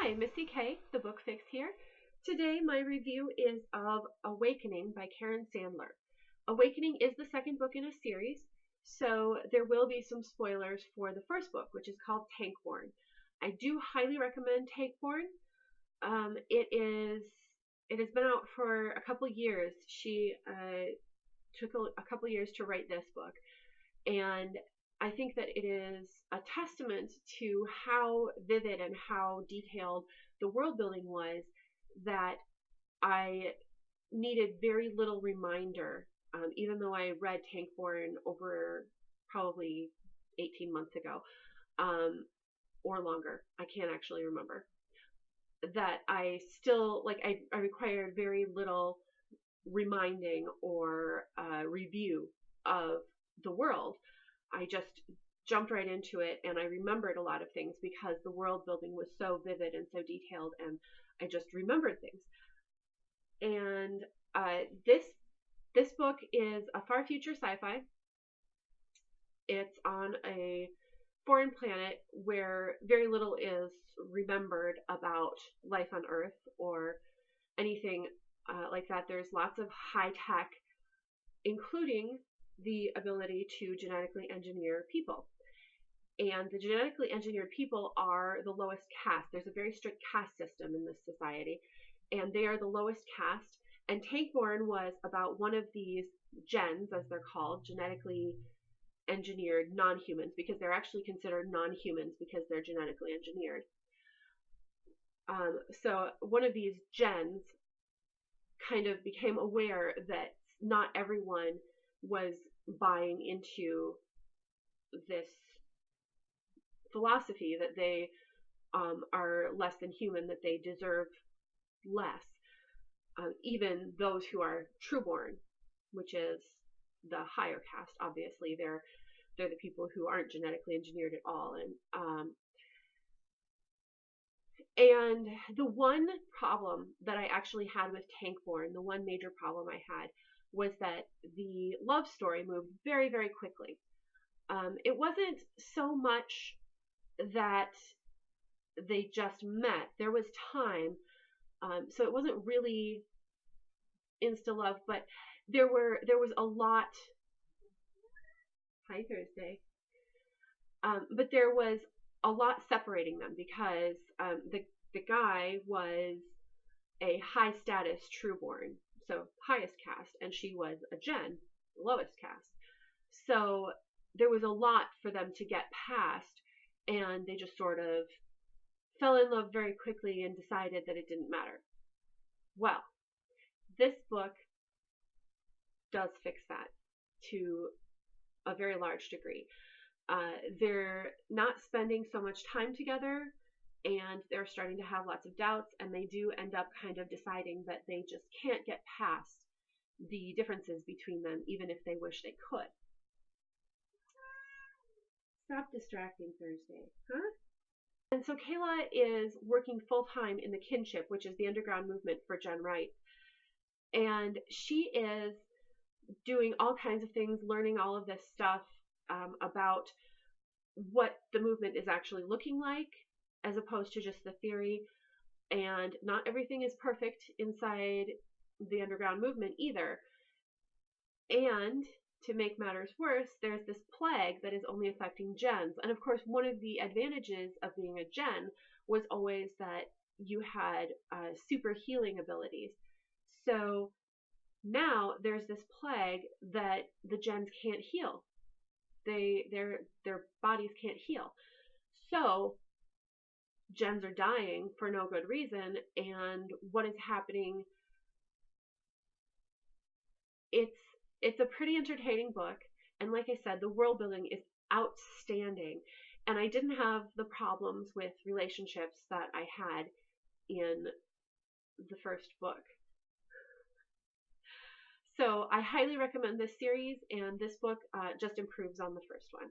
Hi, Missy K, the Book Fix here. Today my review is of Awakening by Karen Sandler. Awakening is the second book in a series, so there will be some spoilers for the first book, which is called Tankborn. I do highly recommend Tankborn. It has been out for a couple years. She took a couple years to write this book, and I think that it is a testament to how vivid and how detailed the world building was that I needed very little reminder, even though I read Tankborn over probably 18 months ago, or longer. I can't actually remember. That I still, I required very little reminding or review of the world. I just jumped right into it, and I remembered a lot of things because the world building was so vivid and so detailed, and I just remembered things. And this book is a far future sci-fi. It's on a foreign planet where very little is remembered about life on Earth or anything like that. There's lots of high tech, including the ability to genetically engineer people. And the genetically engineered people are the lowest caste. There's a very strict caste system in this society, and they are the lowest caste. And Tankborn was about one of these gens, as they're called, genetically engineered non-humans, because they're actually considered non-humans because they're genetically engineered. So one of these gens kind of became aware that not everyone was buying into this philosophy that they are less than human, that they deserve less. Even those who are trueborn, which is the higher caste, obviously, they're the people who aren't genetically engineered at all. And the one problem that I actually had with Tankborn, the one major problem I had, was that the love story moved very, very quickly. It wasn't so much that they just met. There was time. So it wasn't really insta love, but there was a lot. Hi, Thursday. But there was a lot separating them because the guy was a high status trueborn, so highest caste, and she was a gen, lowest caste. So there was a lot for them to get past, and they just sort of fell in love very quickly and decided that it didn't matter. Well, this book does fix that to a very large degree. They're not spending so much time together, and they're starting to have lots of doubts, and they do end up kind of deciding that they just can't get past the differences between them, even if they wish they could. Stop distracting, Thursday, huh? And so Kayla is working full-time in the kinship, which is the underground movement for Gen Right. And she is doing all kinds of things, learning all of this stuff about what the movement is actually looking like, as opposed to just the theory. And not everything is perfect inside the underground movement either. And to make matters worse, there's this plague that is only affecting gens. And of course, one of the advantages of being a gen was always that you had super healing abilities. So now there's this plague that the gens can't heal. Their bodies can't heal. So gens are dying for no good reason. And what is happening? It's a pretty entertaining book, and like I said, the world building is outstanding, and I didn't have the problems with relationships that I had in the first book. So I highly recommend this series, and this book just improves on the first one.